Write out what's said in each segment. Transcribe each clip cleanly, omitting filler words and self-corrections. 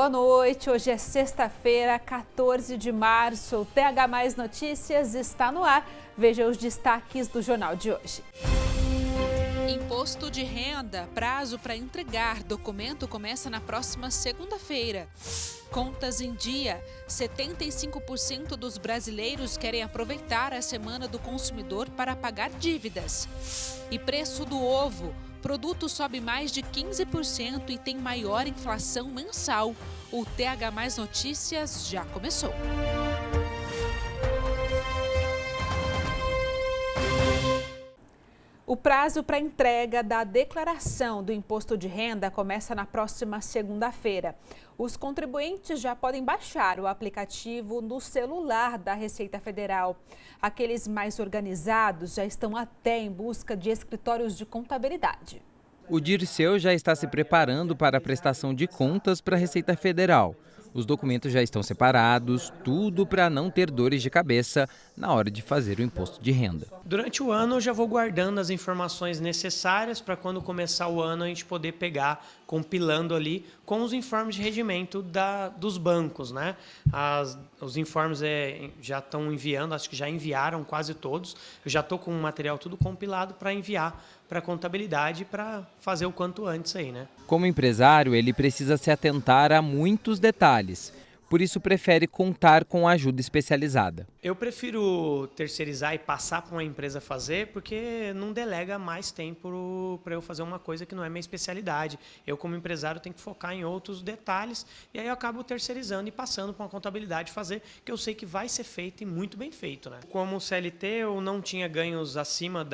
boa noite. Hoje é sexta-feira, 14 de março. O TH Mais Notícias está no ar. Veja os destaques do jornal de hoje. Imposto de renda, prazo para entregar documento começa na próxima segunda-feira. Contas em dia, 75% dos brasileiros querem aproveitar a Semana do Consumidor para pagar dívidas. E preço do ovo, produto sobe mais de 15% e tem maior inflação mensal. O TH Mais Notícias já começou. O prazo para entrega da declaração do imposto de renda começa na próxima segunda-feira. Os contribuintes já podem baixar o aplicativo no celular da Receita Federal. Aqueles mais organizados já estão até em busca de escritórios de contabilidade. O Dirceu já está se preparando para a prestação de contas para a Receita Federal. Os documentos já estão separados, tudo para não ter dores de cabeça na hora de fazer o imposto de renda. Durante o ano eu já vou guardando as informações necessárias para quando começar o ano a gente poder pegar, compilando ali com os informes de rendimento dos bancos, né? Os informes já estão enviando, acho que já enviaram quase todos. Eu já estou com o material tudo compilado para enviar para a contabilidade para fazer o quanto antes aí, né? Como empresário, ele precisa se atentar a muitos detalhes. Por isso, prefere contar com ajuda especializada. Eu prefiro terceirizar e passar para uma empresa fazer, porque não delega mais tempo para eu fazer uma coisa que não é minha especialidade. Eu, como empresário, tenho que focar em outros detalhes e aí eu acabo terceirizando e passando para uma contabilidade fazer, que eu sei que vai ser feito e muito bem feito, né? Como CLT, eu não tinha ganhos acima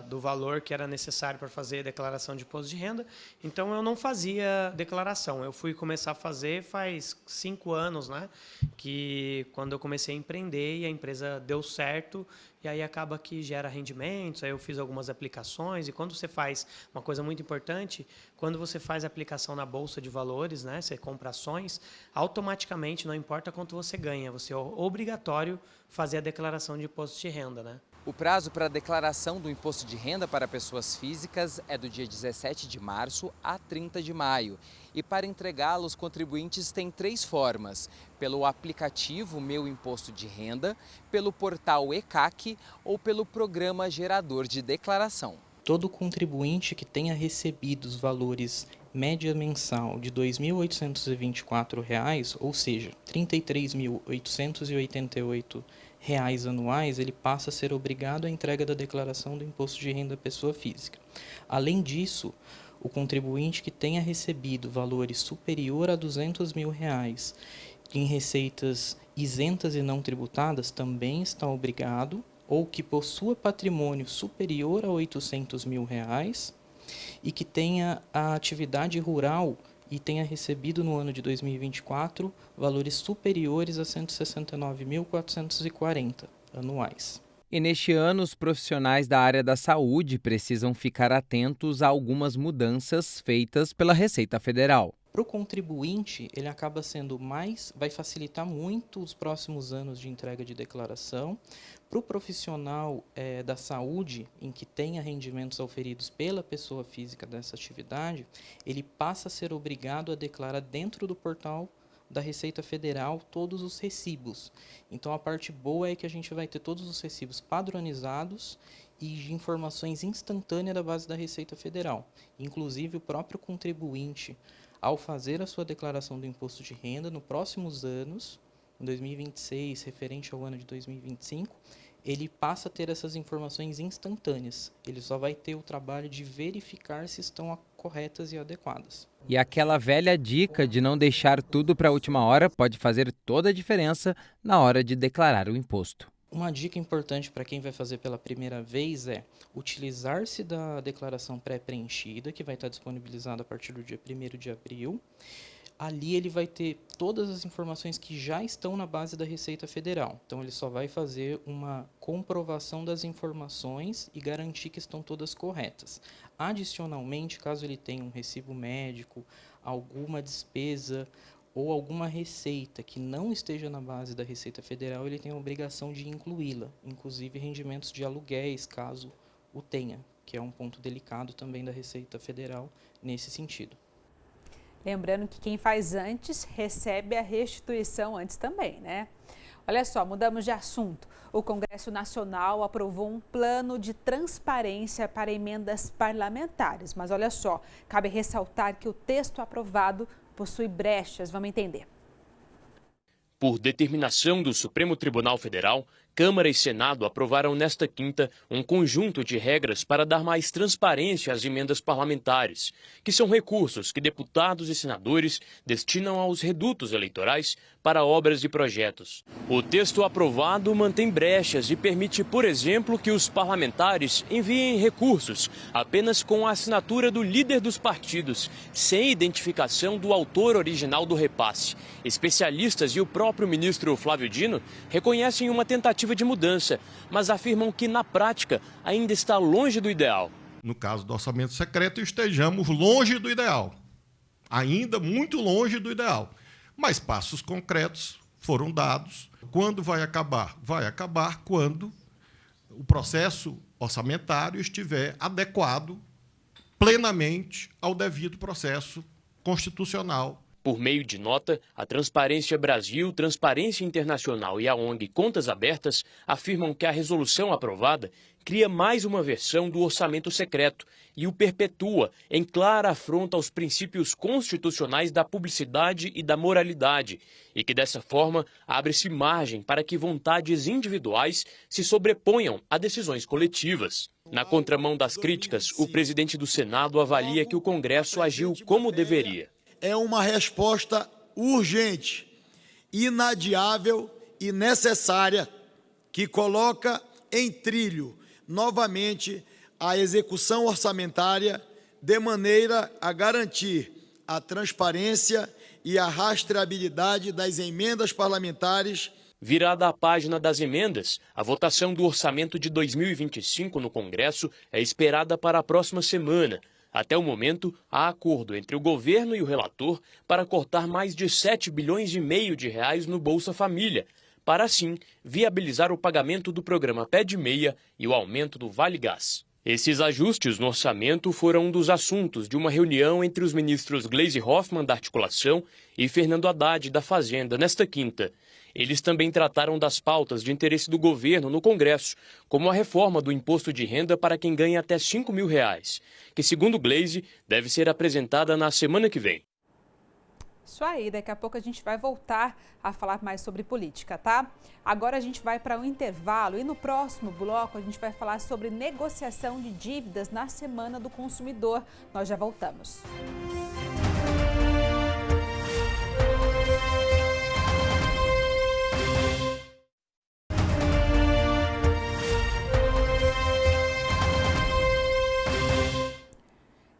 do valor que era necessário para fazer a declaração de imposto de renda, então eu não fazia declaração. Eu fui começar a fazer faz 5 anos, né? Que quando eu comecei a empreender e a empresa deu certo, e aí acaba que gera rendimentos, aí eu fiz algumas aplicações, e quando você faz uma coisa muito importante, quando você faz a aplicação na Bolsa de Valores, né? Você compra ações, automaticamente, não importa quanto você ganha, você é obrigatório fazer a declaração de imposto de renda, né? O prazo para a declaração do imposto de renda para pessoas físicas é do dia 17 de março a 30 de maio. E para entregá-lo, os contribuintes têm 3 formas: pelo aplicativo Meu Imposto de Renda, pelo portal ECAC ou pelo programa gerador de declaração. Todo contribuinte que tenha recebido os valores média mensal de R$ 2.824, ou seja, R$ 33.888 anuais, ele passa a ser obrigado à entrega da declaração do imposto de renda à pessoa física. Além disso, o contribuinte que tenha recebido valores superior a R$ 200 mil em receitas isentas e não tributadas também está obrigado, ou que possua patrimônio superior a R$ 800 mil e que tenha a atividade rural e tenha recebido no ano de 2024 valores superiores a R$ 169.440 anuais. E neste ano, os profissionais da área da saúde precisam ficar atentos a algumas mudanças feitas pela Receita Federal. Para o contribuinte, ele acaba sendo vai facilitar muito os próximos anos de entrega de declaração. Para o profissional da saúde, em que tenha rendimentos auferidos pela pessoa física dessa atividade, ele passa a ser obrigado a declarar dentro do portal da Receita Federal todos os recibos. Então, a parte boa é que a gente vai ter todos os recibos padronizados e de informações instantâneas da base da Receita Federal. Inclusive, o próprio contribuinte, ao fazer a sua declaração do imposto de renda, nos próximos anos, em 2026, referente ao ano de 2025, ele passa a ter essas informações instantâneas. Ele só vai ter o trabalho de verificar se estão corretas e adequadas. E aquela velha dica de não deixar tudo para a última hora pode fazer toda a diferença na hora de declarar o imposto. Uma dica importante para quem vai fazer pela primeira vez é utilizar-se da declaração pré-preenchida, que vai estar disponibilizada a partir do dia 1º de abril. Ali ele vai ter todas as informações que já estão na base da Receita Federal. Então, ele só vai fazer uma comprovação das informações e garantir que estão todas corretas. Adicionalmente, caso ele tenha um recibo médico, alguma despesa ou alguma receita que não esteja na base da Receita Federal, ele tem a obrigação de incluí-la, inclusive rendimentos de aluguéis, caso o tenha, que é um ponto delicado também da Receita Federal nesse sentido. Lembrando que quem faz antes recebe a restituição antes também, né? Olha só, mudamos de assunto. O Congresso Nacional aprovou um plano de transparência para emendas parlamentares. Mas olha só, cabe ressaltar que o texto aprovado possui brechas. Vamos entender. Por determinação do Supremo Tribunal Federal, Câmara e Senado aprovaram nesta quinta um conjunto de regras para dar mais transparência às emendas parlamentares, que são recursos que deputados e senadores destinam aos redutos eleitorais para obras e projetos. O texto aprovado mantém brechas e permite, por exemplo, que os parlamentares enviem recursos apenas com a assinatura do líder dos partidos, sem identificação do autor original do repasse. Especialistas e o próprio ministro Flávio Dino reconhecem uma tentativa de mudança, mas afirmam que, na prática, ainda está longe do ideal. No caso do orçamento secreto, estejamos longe do ideal, ainda muito longe do ideal. Mas passos concretos foram dados. Quando vai acabar? Vai acabar quando o processo orçamentário estiver adequado plenamente ao devido processo constitucional. Por meio de nota, a Transparência Brasil, Transparência Internacional e a ONG Contas Abertas afirmam que a resolução aprovada cria mais uma versão do orçamento secreto e o perpetua em clara afronta aos princípios constitucionais da publicidade e da moralidade, e que dessa forma abre-se margem para que vontades individuais se sobreponham a decisões coletivas. Na contramão das críticas, o presidente do Senado avalia que o Congresso agiu como deveria. É uma resposta urgente, inadiável e necessária que coloca em trilho novamente a execução orçamentária de maneira a garantir a transparência e a rastreabilidade das emendas parlamentares. Virada a página das emendas, a votação do orçamento de 2025 no Congresso é esperada para a próxima semana. Até o momento, há acordo entre o governo e o relator para cortar mais de 7,5 bilhões de reais no Bolsa Família, para assim viabilizar o pagamento do programa Pé de Meia e o aumento do Vale Gás. Esses ajustes no orçamento foram um dos assuntos de uma reunião entre os ministros Gleisi Hoffmann, da Articulação, e Fernando Haddad, da Fazenda, nesta quinta. Eles também trataram das pautas de interesse do governo no Congresso, como a reforma do imposto de renda para quem ganha até R$5 mil, que, segundo Gleisi, deve ser apresentada na semana que vem. Isso aí, daqui a pouco a gente vai voltar a falar mais sobre política, tá? Agora a gente vai para um intervalo e no próximo bloco a gente vai falar sobre negociação de dívidas na Semana do Consumidor. Nós já voltamos.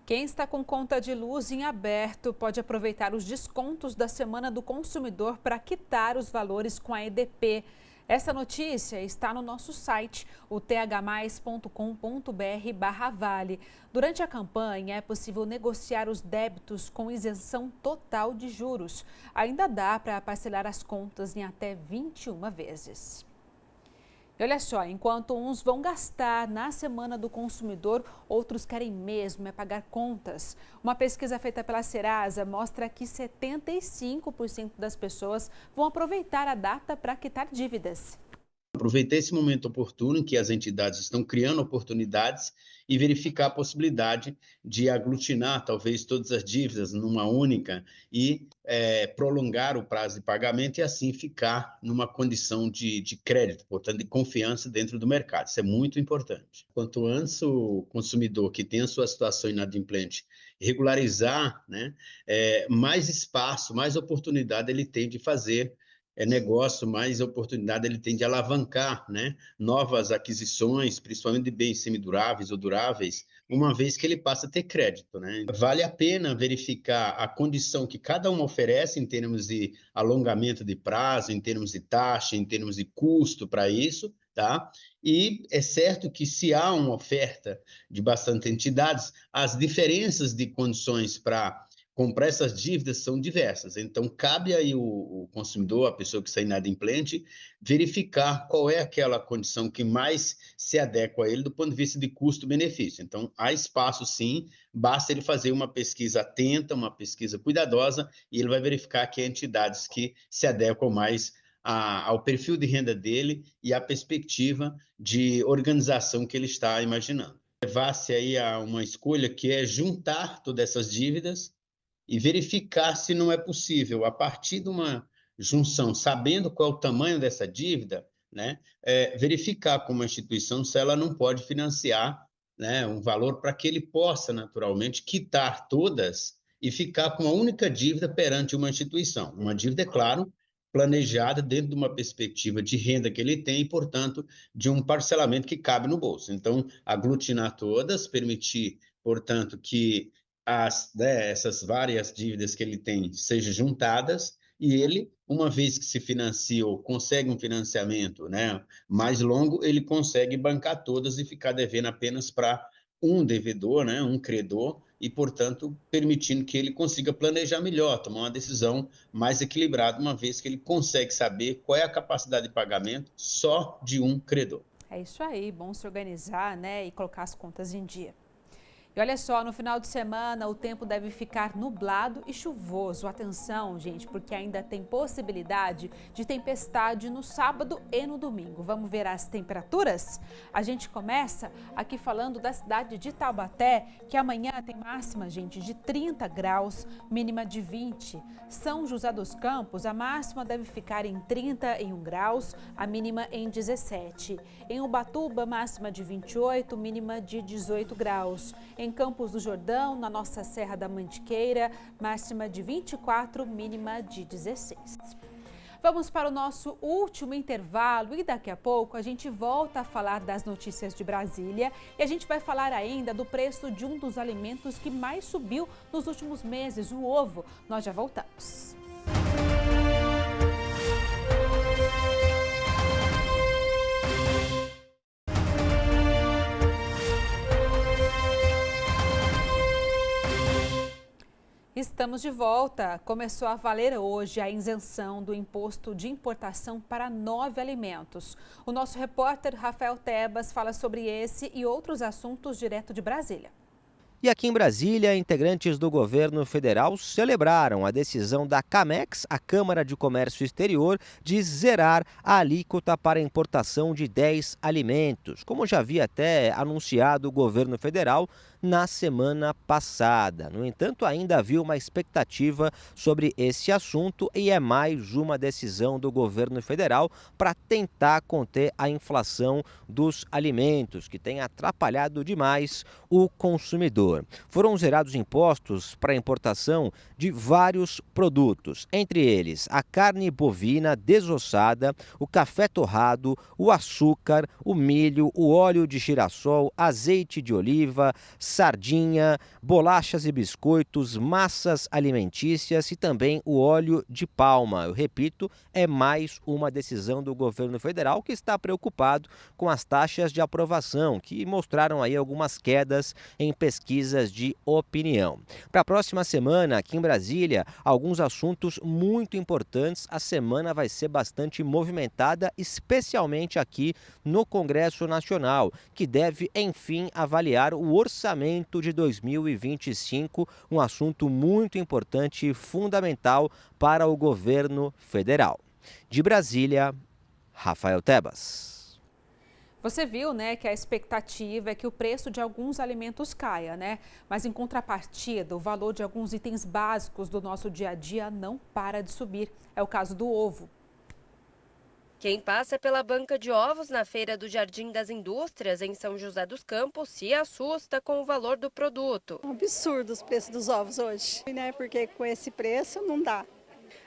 Quem está com conta de luz em aberto pode aproveitar os descontos da Semana do Consumidor para quitar os valores com a EDP. Essa notícia está no nosso site, o thmais.com.br/vale. Durante a campanha é possível negociar os débitos com isenção total de juros. Ainda dá para parcelar as contas em até 21 vezes. E olha só, enquanto uns vão gastar na Semana do Consumidor, outros querem mesmo pagar contas. Uma pesquisa feita pela Serasa mostra que 75% das pessoas vão aproveitar a data para quitar dívidas. Aproveitar esse momento oportuno em que as entidades estão criando oportunidades e verificar a possibilidade de aglutinar talvez todas as dívidas numa única e prolongar o prazo de pagamento e assim ficar numa condição de crédito, portanto de confiança dentro do mercado. Isso é muito importante. Quanto antes o consumidor que tem a sua situação inadimplente regularizar, né, mais espaço, mais oportunidade ele tem de fazer negócio, mais oportunidade ele tem de alavancar, né, novas aquisições, principalmente de bens semiduráveis ou duráveis, uma vez que ele passa a ter crédito, né? Vale a pena verificar a condição que cada um oferece em termos de alongamento de prazo, em termos de taxa, em termos de custo para isso, tá? E é certo que se há uma oferta de bastante entidades, as diferenças de condições para comprar essas dívidas são diversas. Então, cabe aí o consumidor, a pessoa que está inadimplente, verificar qual é aquela condição que mais se adequa a ele do ponto de vista de custo-benefício. Então, há espaço sim, basta ele fazer uma pesquisa atenta, uma pesquisa cuidadosa, e ele vai verificar que há entidades que se adequam mais ao perfil de renda dele e à perspectiva de organização que ele está imaginando. Levar-se aí a uma escolha que é juntar todas essas dívidas e verificar se não é possível, a partir de uma junção, sabendo qual é o tamanho dessa dívida, né, verificar como a instituição se ela não pode financiar, né, um valor para que ele possa, naturalmente, quitar todas e ficar com uma única dívida perante uma instituição. Uma dívida, é claro, planejada dentro de uma perspectiva de renda que ele tem e, portanto, de um parcelamento que cabe no bolso. Então, aglutinar todas, permitir, portanto, que essas várias dívidas que ele tem sejam juntadas e ele, uma vez que se financia ou consegue um financiamento, né, mais longo, ele consegue bancar todas e ficar devendo apenas para um devedor, né, um credor, e, portanto, permitindo que ele consiga planejar melhor, tomar uma decisão mais equilibrada, uma vez que ele consegue saber qual é a capacidade de pagamento só de um credor. É isso aí, bom se organizar, né, e colocar as contas em dia. E olha só, no final de semana o tempo deve ficar nublado e chuvoso. Atenção, gente, porque ainda tem possibilidade de tempestade no sábado e no domingo. Vamos ver as temperaturas? A gente começa aqui falando da cidade de Taubaté, que amanhã tem máxima, gente, de 30 graus, mínima de 20. São José dos Campos, a máxima deve ficar em 31 graus, a mínima em 17. Em Ubatuba, máxima de 28, mínima de 18 graus. Em Campos do Jordão, na nossa Serra da Mantiqueira, máxima de 24, mínima de 16. Vamos para o nosso último intervalo e daqui a pouco a gente volta a falar das notícias de Brasília e a gente vai falar ainda do preço de um dos alimentos que mais subiu nos últimos meses, o ovo. Nós já voltamos. Estamos de volta. Começou a valer hoje a isenção do imposto de importação para 9 alimentos. O nosso repórter Rafael Tebas fala sobre esse e outros assuntos direto de Brasília. E aqui em Brasília, integrantes do governo federal celebraram a decisão da CAMEX, a Câmara de Comércio Exterior, de zerar a alíquota para importação de 10 alimentos, como já havia até anunciado o governo federal na semana passada. No entanto, ainda havia uma expectativa sobre esse assunto e é mais uma decisão do governo federal para tentar conter a inflação dos alimentos, que tem atrapalhado demais o consumidor. Foram zerados impostos para a importação de vários produtos, entre eles a carne bovina desossada, o café torrado, o açúcar, o milho, o óleo de girassol, azeite de oliva, sardinha, bolachas e biscoitos, massas alimentícias e também o óleo de palma. Eu repito, é mais uma decisão do governo federal que está preocupado com as taxas de aprovação, que mostraram aí algumas quedas em pesquisas de opinião. Para a próxima semana, aqui em Brasília, alguns assuntos muito importantes. A semana vai ser bastante movimentada, especialmente aqui no Congresso Nacional, que deve, enfim, avaliar o orçamento de 2025, um assunto muito importante e fundamental para o governo federal. De Brasília, Rafael Tebas. Você viu, né, que a expectativa é que o preço de alguns alimentos caia, né? Mas em contrapartida, o valor de alguns itens básicos do nosso dia a dia não para de subir. É o caso do ovo. Quem passa pela banca de ovos na Feira do Jardim das Indústrias, em São José dos Campos, se assusta com o valor do produto. É um absurdo os preços dos ovos hoje, né? Porque com esse preço não dá.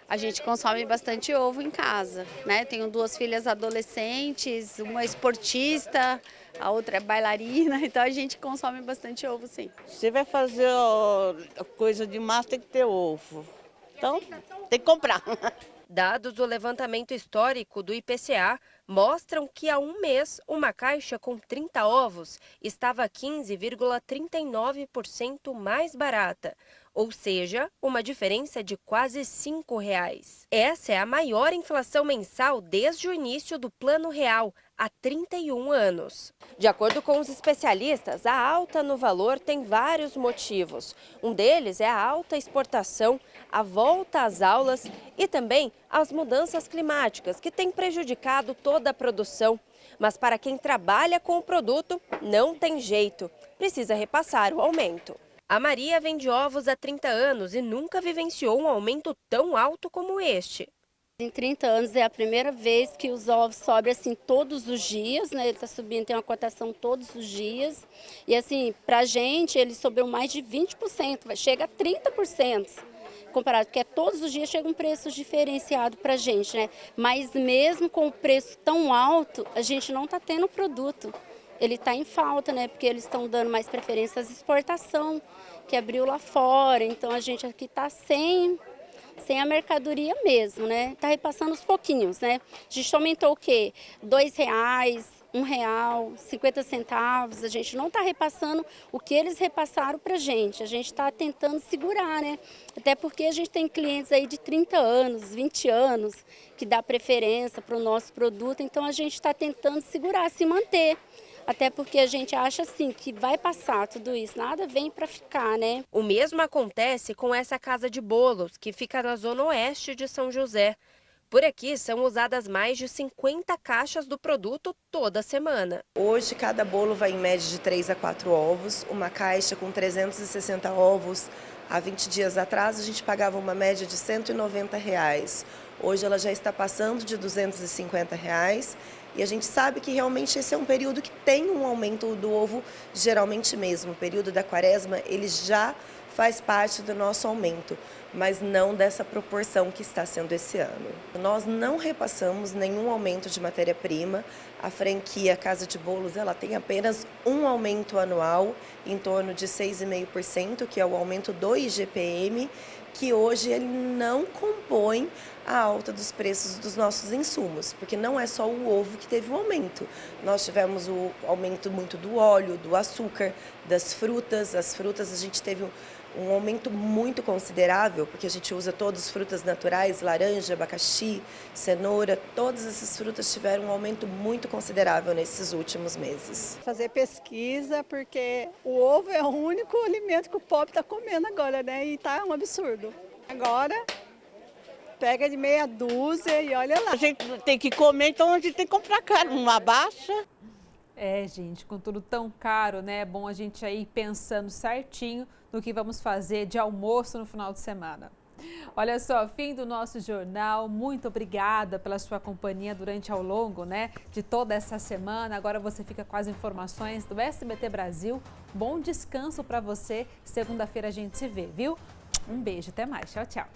A gente consome bastante ovo em casa, né? Tenho 2 filhas adolescentes, uma esportista, a outra é bailarina, então a gente consome bastante ovo, sim. Você vai fazer coisa de massa, tem que ter ovo. Então, tem que comprar. Dados do levantamento histórico do IPCA mostram que há um mês uma caixa com 30 ovos estava 15,39% mais barata. ou seja, uma diferença de quase R$ 5,00. Essa é a maior inflação mensal desde o início do Plano Real, há 31 anos. De acordo com os especialistas, a alta no valor tem vários motivos. Um deles é a alta exportação, a volta às aulas e também as mudanças climáticas, que têm prejudicado toda a produção. Mas para quem trabalha com o produto, não tem jeito, precisa repassar o aumento. A Maria vende ovos há 30 anos e nunca vivenciou um aumento tão alto como este. Em 30 anos é a primeira vez que os ovos sobem assim todos os dias, né? Ele está subindo, tem uma cotação todos os dias. E assim, para a gente ele subiu mais de 20%, chega a 30%. Comparado, porque todos os dias chega um preço diferenciado para a gente, né? Mas mesmo com o preço tão alto, a gente não está tendo produto. Ele está em falta, né? Porque eles estão dando mais preferência às exportação, que abriu lá fora. Então a gente aqui está sem a mercadoria mesmo, né? Está repassando os pouquinhos, né? A gente aumentou o quê? R$2, R$1, 50 centavos. A gente não está repassando o que eles repassaram para a gente está tentando segurar, né? Até porque a gente tem clientes aí de 30 anos, 20 anos, que dá preferência para o nosso produto. Então a gente está tentando segurar, se manter. Até porque a gente acha assim que vai passar tudo isso, nada vem para ficar, né? O mesmo acontece com essa casa de bolos, que fica na zona oeste de São José. Por aqui são usadas mais de 50 caixas do produto toda semana. Hoje cada bolo vai em média de 3 a 4 ovos, uma caixa com 360 ovos. Há 20 dias atrás a gente pagava uma média de R$190. Hoje ela já está passando de R$250. E a gente sabe que realmente esse é um período que tem um aumento do ovo, geralmente mesmo. O período da quaresma, ele já faz parte do nosso aumento, mas não dessa proporção que está sendo esse ano. Nós não repassamos nenhum aumento de matéria-prima. A franquia Casa de Bolos, ela tem apenas um aumento anual, em torno de 6,5%, que é o aumento do IGPM, que hoje ele não compõe a alta dos preços dos nossos insumos, porque não é só o ovo que teve um aumento. Nós tivemos o aumento muito do óleo, do açúcar, das frutas. As frutas a gente teve um aumento muito considerável, porque a gente usa todas as frutas naturais, laranja, abacaxi, cenoura, todas essas frutas tiveram um aumento muito considerável nesses últimos meses. Fazer pesquisa, porque o ovo é o único alimento que o pobre está comendo agora, né? E tá um absurdo. Agora, pega de meia dúzia e olha lá. A gente tem que comer, então a gente tem que comprar caro, não abaixa. É, gente, com tudo tão caro, né? É bom a gente aí pensando certinho no que vamos fazer de almoço no final de semana. Olha só, fim do nosso jornal. Muito obrigada pela sua companhia durante ao longo, né, de toda essa semana. Agora você fica com as informações do SBT Brasil. Bom descanso para você. Segunda-feira a gente se vê, viu? Um beijo, até mais. Tchau, tchau.